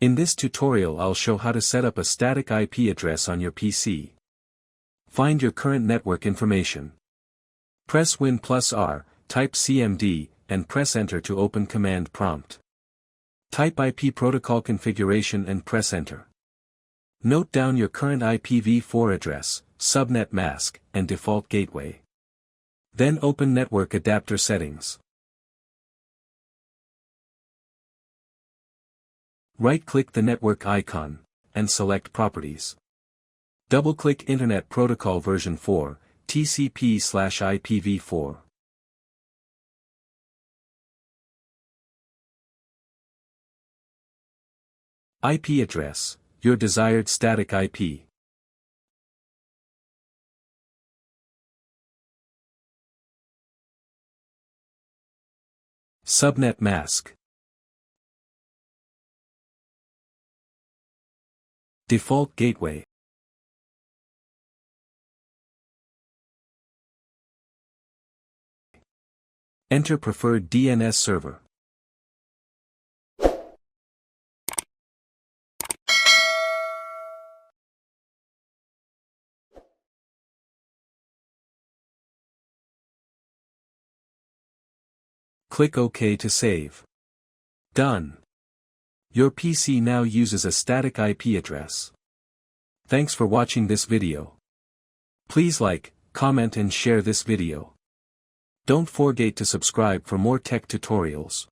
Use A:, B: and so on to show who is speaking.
A: In this tutorial I'll show how to set up a static IP address on your PC. Find your current network information. Press Win+R, type CMD, and press Enter to open command prompt. Type IP protocol configuration and press Enter. Note down your current IPv4 address, subnet mask, and default gateway. Then open Network Adapter Settings. Right-click the network icon, and select Properties. Double-click Internet Protocol version 4, TCP/IPv4. IP address, your desired static IP. Subnet mask. Default gateway. Enter preferred DNS server. Click OK to save. Done. Your PC now uses a static IP address. Thanks for watching this video. Please like, comment and share this video. Don't forget to subscribe for more tech tutorials.